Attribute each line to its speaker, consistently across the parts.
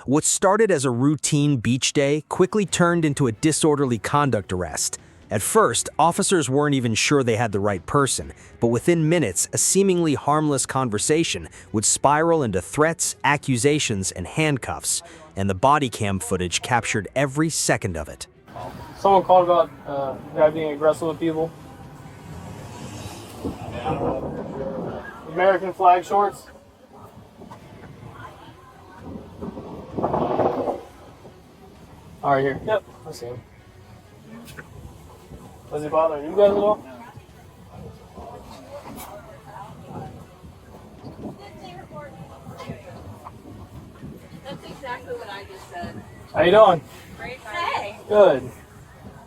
Speaker 1: What started as a routine beach day quickly turned into a disorderly conduct arrest. At first, officers weren't even sure they had the right person, but within minutes, a seemingly harmless conversation would spiral into threats, accusations, and handcuffs, and the body cam footage captured every second of it.
Speaker 2: Someone called about guy being aggressive with people. American flag shorts. All right, here. Yep, I see him. Was he bothering you guys at all?
Speaker 3: That's exactly what I just said.
Speaker 2: How you doing?
Speaker 3: Great. Hey.
Speaker 2: Good.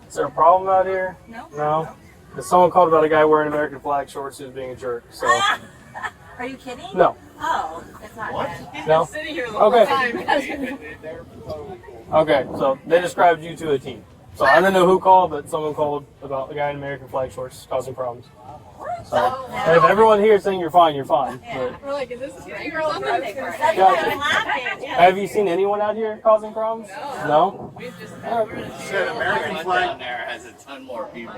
Speaker 2: Is there a problem out here?
Speaker 3: No.
Speaker 2: No? Because someone called about a guy wearing American flag shorts who's being a jerk. So.
Speaker 3: Are you kidding?
Speaker 2: No.
Speaker 3: Oh, it's not good. He's
Speaker 2: No?
Speaker 3: been sitting here the
Speaker 2: Okay.
Speaker 3: whole time.
Speaker 2: Okay, so they described you to a T. So I don't know who called, but someone called about a guy in American flag shorts causing problems. So if everyone here is saying you're fine, you're fine. But
Speaker 3: We're like, is this a prank or something? That's
Speaker 2: Gotcha.
Speaker 3: why I'm laughing. Yeah.
Speaker 2: have you seen anyone out here causing problems? No?
Speaker 3: We've just
Speaker 4: Said American flag down there has a ton more people.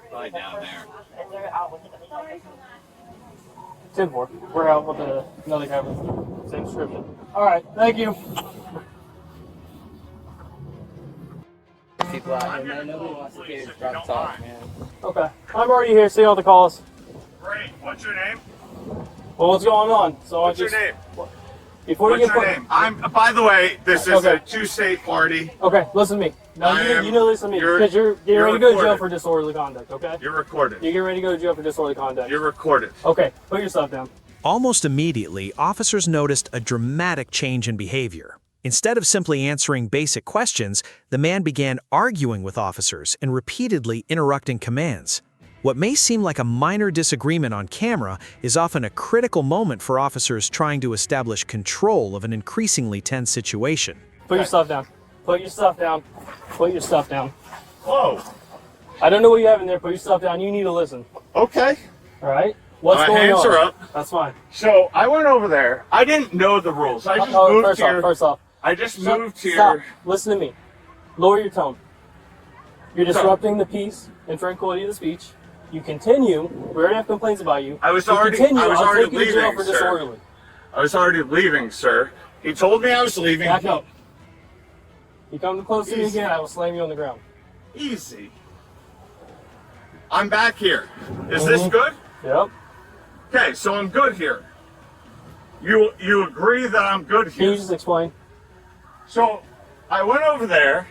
Speaker 4: Probably down there.
Speaker 2: 10-4. We're out with another guy with the same description. All right, thank you.
Speaker 5: People out here, man. Nobody wants to hear drop talk, man.
Speaker 2: Okay, I'm already here. See all the calls.
Speaker 6: Great. What's your name?
Speaker 2: Well, what's going on? So
Speaker 6: What's your name?
Speaker 2: Before
Speaker 6: What's
Speaker 2: you get
Speaker 6: your name? By the way, this is
Speaker 2: Okay.
Speaker 6: a two-state party.
Speaker 2: Okay, listen to me. No, you know listen to me because you're getting ready to go to jail
Speaker 6: recorded.
Speaker 2: for disorderly conduct. Okay.
Speaker 6: You're recorded.
Speaker 2: You're getting ready to go to jail for disorderly conduct.
Speaker 6: You're recorded.
Speaker 2: Okay, put yourself down.
Speaker 1: Almost immediately, officers noticed a dramatic change in behavior. Instead of simply answering basic questions, the man began arguing with officers and repeatedly interrupting commands. What may seem like a minor disagreement on camera is often a critical moment for officers trying to establish control of an increasingly tense situation.
Speaker 2: Put your stuff down. Put your stuff down. Put your stuff down.
Speaker 6: Whoa.
Speaker 2: I don't know what you have in there. Put your stuff down. You need to listen.
Speaker 6: Okay.
Speaker 2: All right. What's
Speaker 6: My
Speaker 2: going
Speaker 6: hands
Speaker 2: on?
Speaker 6: are up.
Speaker 2: That's fine.
Speaker 6: So I went over there. I didn't know the rules. I just moved here.
Speaker 2: First off.
Speaker 6: I just
Speaker 2: Stop.
Speaker 6: moved here.
Speaker 2: Stop. Listen to me. Lower your tone. You're disrupting the peace and tranquility of the speech. You continue. We already have complaints about you.
Speaker 6: I was
Speaker 2: You
Speaker 6: already.
Speaker 2: continue.
Speaker 6: I was
Speaker 2: I'll
Speaker 6: already
Speaker 2: take you to jail
Speaker 6: leaving,
Speaker 2: for
Speaker 6: sir.
Speaker 2: disorderly.
Speaker 6: I was already leaving, sir. He told me I was leaving.
Speaker 2: Back up. You come close to me again, I will slam you on the ground.
Speaker 6: Easy. I'm back here. Is this good?
Speaker 2: Yep.
Speaker 6: Okay, so I'm good here. You agree that I'm good
Speaker 2: Can you
Speaker 6: here?
Speaker 2: just explain?
Speaker 6: So I went over there.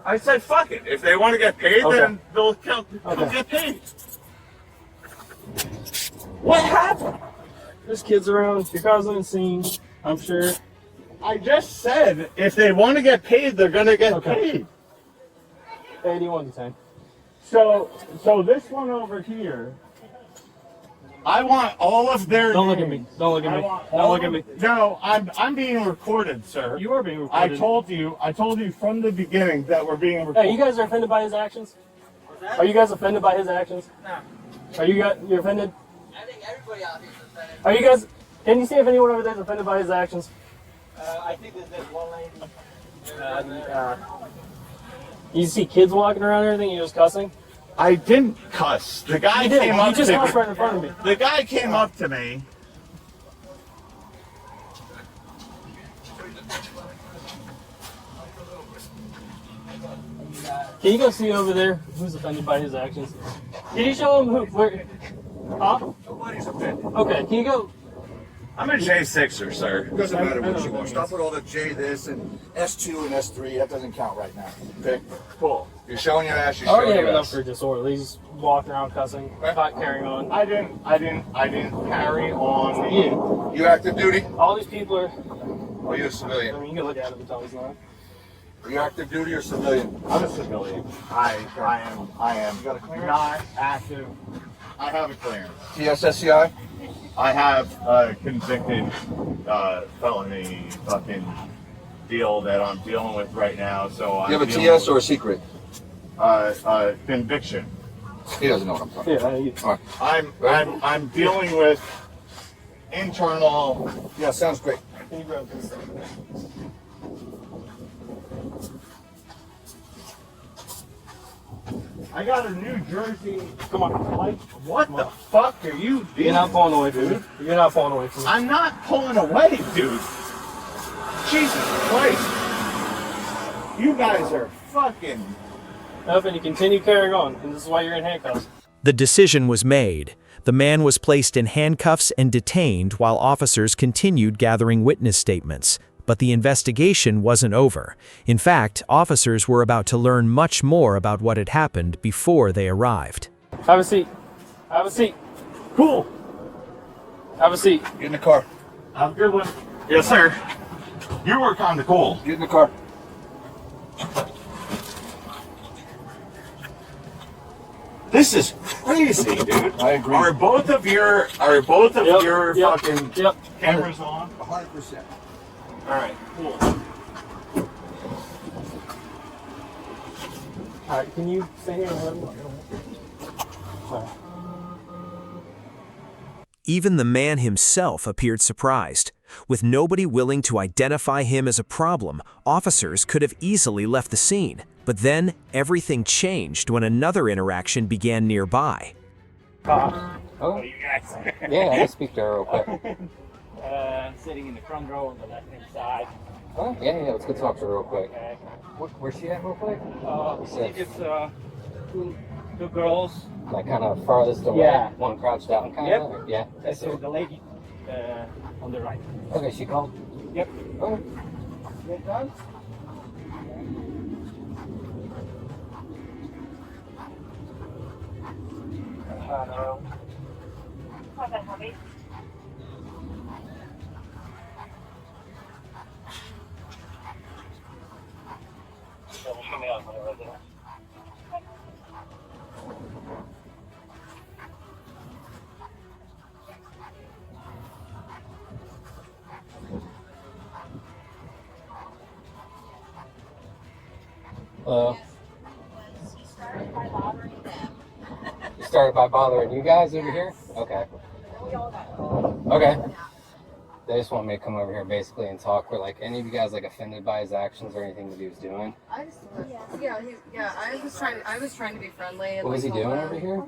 Speaker 6: I said, "Fuck it. If they want to get paid,
Speaker 2: Okay.
Speaker 6: then they'll
Speaker 2: Okay.
Speaker 6: get paid." What happened?
Speaker 2: There's kids around. You're causing a scene, I'm sure.
Speaker 6: I just said if they want to get paid, they're gonna get
Speaker 2: Okay.
Speaker 6: paid.
Speaker 2: 81 to 10.
Speaker 6: So this one over here, I want all of their.
Speaker 2: Don't look at
Speaker 6: names.
Speaker 2: me. Don't look at
Speaker 6: I
Speaker 2: me.
Speaker 6: want
Speaker 2: Don't
Speaker 6: all
Speaker 2: look at
Speaker 6: of-
Speaker 2: me.
Speaker 6: No, I'm being recorded, sir.
Speaker 2: You are being
Speaker 6: I
Speaker 2: recorded.
Speaker 6: told you from the beginning that we're being recorded.
Speaker 2: Hey, you guys are offended by his actions? Are you guys offended by his actions?
Speaker 5: No.
Speaker 2: Are you're offended?
Speaker 5: I think everybody out here is offended.
Speaker 2: Are you guys, can you see if anyone over there is offended by his actions?
Speaker 5: I think there's this one lady.
Speaker 2: You see kids walking around and everything, you're just cussing?
Speaker 6: I didn't cuss. The guy
Speaker 2: You did.
Speaker 6: came
Speaker 2: You
Speaker 6: up
Speaker 2: just
Speaker 6: to
Speaker 2: cussed
Speaker 6: me.
Speaker 2: right in front of me.
Speaker 6: The guy came up to me.
Speaker 2: Can you go see over there who's offended by his actions? Can you show him who, where, huh?
Speaker 6: Nobody's offended.
Speaker 2: Okay, can you go,
Speaker 6: I'm a J6er, sir.
Speaker 4: Doesn't matter
Speaker 2: I
Speaker 4: what
Speaker 2: know
Speaker 4: you
Speaker 2: what
Speaker 4: want.
Speaker 2: that
Speaker 4: Stop with all the J this and S2 and S3. That doesn't count right now. Okay?
Speaker 6: Cool.
Speaker 4: You're showing your ass. You're
Speaker 2: I already
Speaker 4: showing
Speaker 2: have
Speaker 4: your
Speaker 2: enough
Speaker 4: ass.
Speaker 2: for disorderly. He's walking around cussing, not carrying on.
Speaker 6: I didn't carry on.
Speaker 2: Yeah.
Speaker 4: You active duty?
Speaker 2: All these people are,
Speaker 4: Or you a
Speaker 2: I
Speaker 4: civilian?
Speaker 2: mean, you can look at him and tell he's not.
Speaker 4: Are you active duty or civilian?
Speaker 6: I'm a civilian. I am
Speaker 4: You got a clearance?
Speaker 6: not active. I have a clearance.
Speaker 4: TSSCI?
Speaker 6: I have a convicted felony fucking deal that I'm dealing with right now. So
Speaker 4: You have a TS or a secret?
Speaker 6: conviction.
Speaker 4: He doesn't know what I'm talking about.
Speaker 2: Yeah,
Speaker 4: All right.
Speaker 6: I'm dealing with internal.
Speaker 4: Yeah, sounds great.
Speaker 2: Can you grab this?
Speaker 6: I got a New Jersey.
Speaker 2: Come on, Mike.
Speaker 6: What the fuck are you doing?
Speaker 2: You're not pulling away, dude. You're not pulling away from me.
Speaker 6: I'm not pulling away, dude. Jesus Christ. You guys are fucking.
Speaker 2: Nope, and you continue carrying on, and this is why you're in handcuffs.
Speaker 1: The decision was made. The man was placed in handcuffs and detained while officers continued gathering witness statements. But the investigation wasn't over. In fact, officers were about to learn much more about what had happened before they arrived.
Speaker 2: Have a seat. Have a seat.
Speaker 6: Cool.
Speaker 2: Have a seat.
Speaker 5: Get in the car.
Speaker 6: Have a good one. Yes, sir. You were kind of cool.
Speaker 5: Get in the car.
Speaker 6: This is crazy, dude.
Speaker 5: I agree.
Speaker 6: Are both of your fucking cameras on?
Speaker 5: 100%.
Speaker 6: All right, cool.
Speaker 2: All right, can you stay here and let me? Sorry.
Speaker 1: Even the man himself appeared surprised. With nobody willing to identify him as a problem, officers could have easily left the scene. But then, everything changed when another interaction began nearby.
Speaker 7: Oh,
Speaker 6: You guys.
Speaker 7: yeah, I can speak to her real quick.
Speaker 5: Sitting in the front row on the left-hand side.
Speaker 7: Oh, yeah, let's go talk to her real quick.
Speaker 5: Okay.
Speaker 7: Where's she at real quick?
Speaker 5: It's two girls.
Speaker 7: Like kind of farthest away,
Speaker 5: Yeah.
Speaker 7: one crouched out and kind
Speaker 5: Yep.
Speaker 7: of, yeah.
Speaker 5: So the lady on the right.
Speaker 7: Okay, she called?
Speaker 5: Yep.
Speaker 7: Oh,
Speaker 5: Get done? Hello.
Speaker 7: hello.
Speaker 3: She started by bothering them.
Speaker 7: You started by bothering you guys over here? Okay.
Speaker 3: We all got
Speaker 7: Okay. They just want me to come over here basically and talk. Were like any of you guys like offended by his actions or anything that he was doing?
Speaker 8: I just, I was trying to be friendly. And
Speaker 7: What was he
Speaker 8: like,
Speaker 7: doing
Speaker 8: hello.
Speaker 7: over here?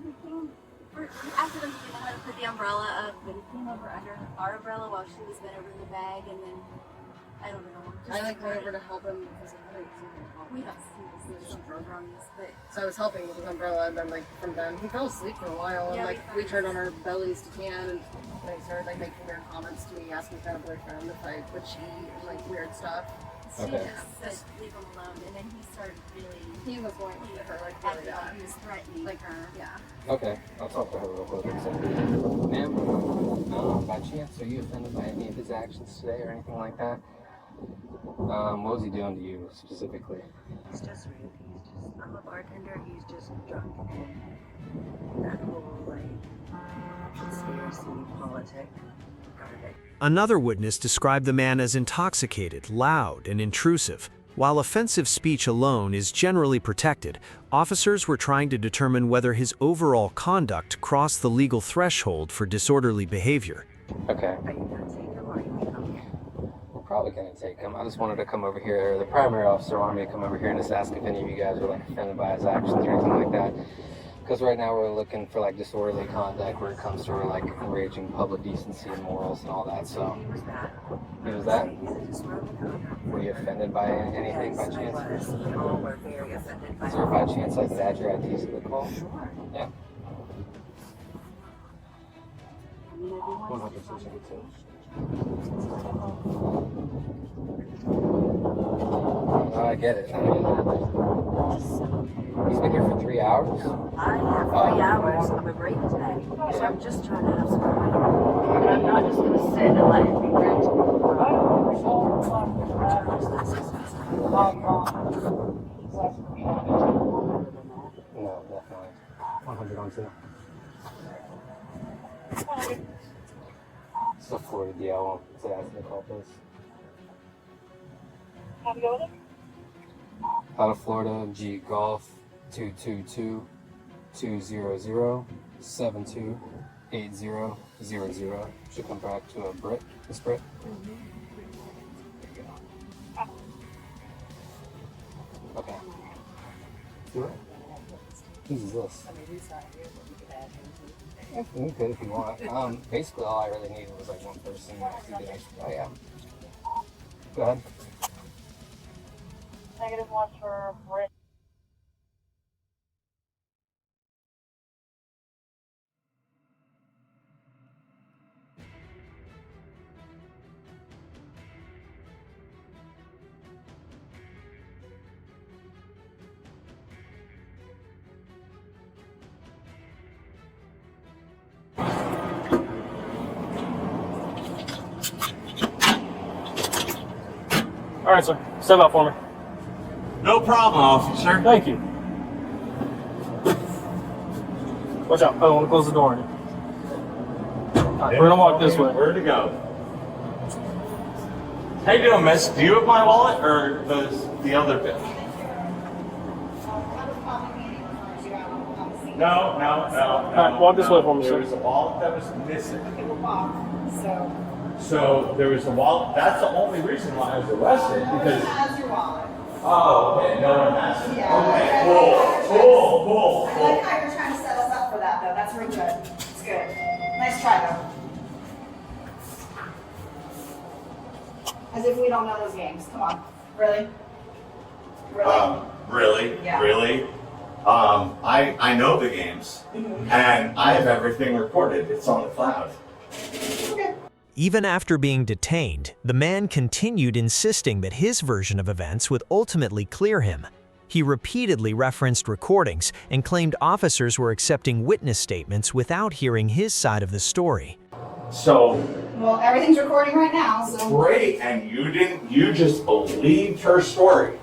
Speaker 3: After them to how to put the umbrella up, but he came over under our umbrella while she was bent over in the bag, and then I don't know.
Speaker 8: I like went over to help him because I didn't see him.
Speaker 3: We don't see this. There's some drug on this, but
Speaker 8: So I was helping with his umbrella, and then like from then he fell asleep for a while, and
Speaker 3: Yeah,
Speaker 8: like we turned on our bellies to tan, and then he started like making weird comments to me, asking if I had a boyfriend, if I would cheat, and like weird stuff.
Speaker 3: she
Speaker 7: Okay.
Speaker 3: just said leave him alone, and then he started really.
Speaker 8: He was going to her like really
Speaker 3: acting like
Speaker 8: bad.
Speaker 3: he was threatening
Speaker 8: Like,
Speaker 3: her. Yeah.
Speaker 7: Okay, I'll talk to her real quick. So, ma'am, by chance, are you offended by any of his actions today or anything like that? What was he doing to you specifically?
Speaker 9: He's just rude. I'm a bartender. He's just drunk. That whole like conspiracy politic garbage.
Speaker 1: Another witness described the man as intoxicated, loud, and intrusive. While offensive speech alone is generally protected, officers were trying to determine whether his overall conduct crossed the legal threshold for disorderly behavior.
Speaker 7: Okay.
Speaker 9: Are you gonna take him or are you gonna come here?
Speaker 7: We're probably gonna take him. I just wanted to come over here. The primary officer wanted me to come over here and just ask if any of you guys were like offended by his actions or anything like that. Because right now we're looking for like disorderly conduct where it comes to like enraging public decency and morals and all that. So
Speaker 9: He was that.
Speaker 7: he was that.
Speaker 9: He's a disorderly conduct.
Speaker 7: Were you offended by anything by
Speaker 9: Yes, he
Speaker 7: chance?
Speaker 9: was. We all were very offended by
Speaker 7: Is there by chance I could add your IDs to the call?
Speaker 9: Sure.
Speaker 7: Yeah.
Speaker 9: I mean, everyone's
Speaker 7: 100% I get it. I mean, he's been here for 3 hours.
Speaker 9: I have 3 hours of a break today, so I'm just trying to have some fun. I'm not just going to sit and let it be read.
Speaker 7: No, definitely. 100 on 2. It's the Florida DL. I won't say after the call, please. Out of Florida, G Golf 222-200-728000. Should come back to a Brit. Miss Brit. Who's this? We could if you want. Basically, all I really needed was like one person to do it. Oh, yeah. Go ahead.
Speaker 10: -1 for Brit.
Speaker 2: All right, sir. Step out for me.
Speaker 6: No problem, officer.
Speaker 2: Thank you. Watch out. I don't want to close the door on you. All right, we're gonna walk this way.
Speaker 6: Where to go? How you doing, miss? Do you have my wallet or the other bit? No.
Speaker 2: All right, walk this way for me, sir.
Speaker 6: There was a wallet that was missing. So there was a wallet. That's the only reason why I was arrested because.
Speaker 8: Has your wallet?
Speaker 6: Oh, okay. No one has it.
Speaker 8: Yeah.
Speaker 6: Okay. Cool.
Speaker 8: I like how you're trying to set us up for that, though. That's real good. It's good. Nice try, though. As if we don't know those games. Come on. Really?
Speaker 6: Really?
Speaker 8: Yeah.
Speaker 6: Really? I know the games, and I have everything recorded. It's on the cloud.
Speaker 8: Okay.
Speaker 1: Even after being detained, the man continued insisting that his version of events would ultimately clear him. He repeatedly referenced recordings and claimed officers were accepting witness statements without hearing his side of the story.
Speaker 6: So
Speaker 8: Well, everything's recording right now, so.
Speaker 6: great, and you just believed her story.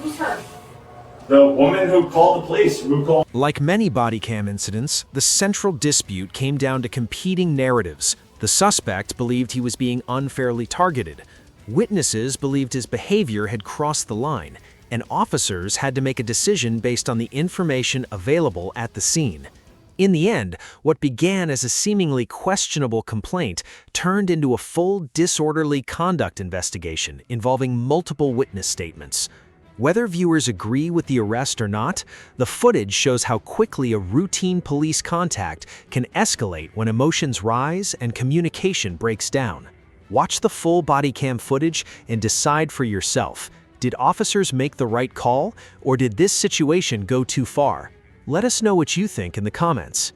Speaker 8: Who's her?
Speaker 6: The woman who called the police,
Speaker 1: Like many body cam incidents, the central dispute came down to competing narratives. The suspect believed he was being unfairly targeted. Witnesses believed his behavior had crossed the line, and officers had to make a decision based on the information available at the scene. In the end, what began as a seemingly questionable complaint turned into a full disorderly conduct investigation involving multiple witness statements. Whether viewers agree with the arrest or not, the footage shows how quickly a routine police contact can escalate when emotions rise and communication breaks down. Watch the full body cam footage and decide for yourself. Did officers make the right call, or did this situation go too far? Let us know what you think in the comments.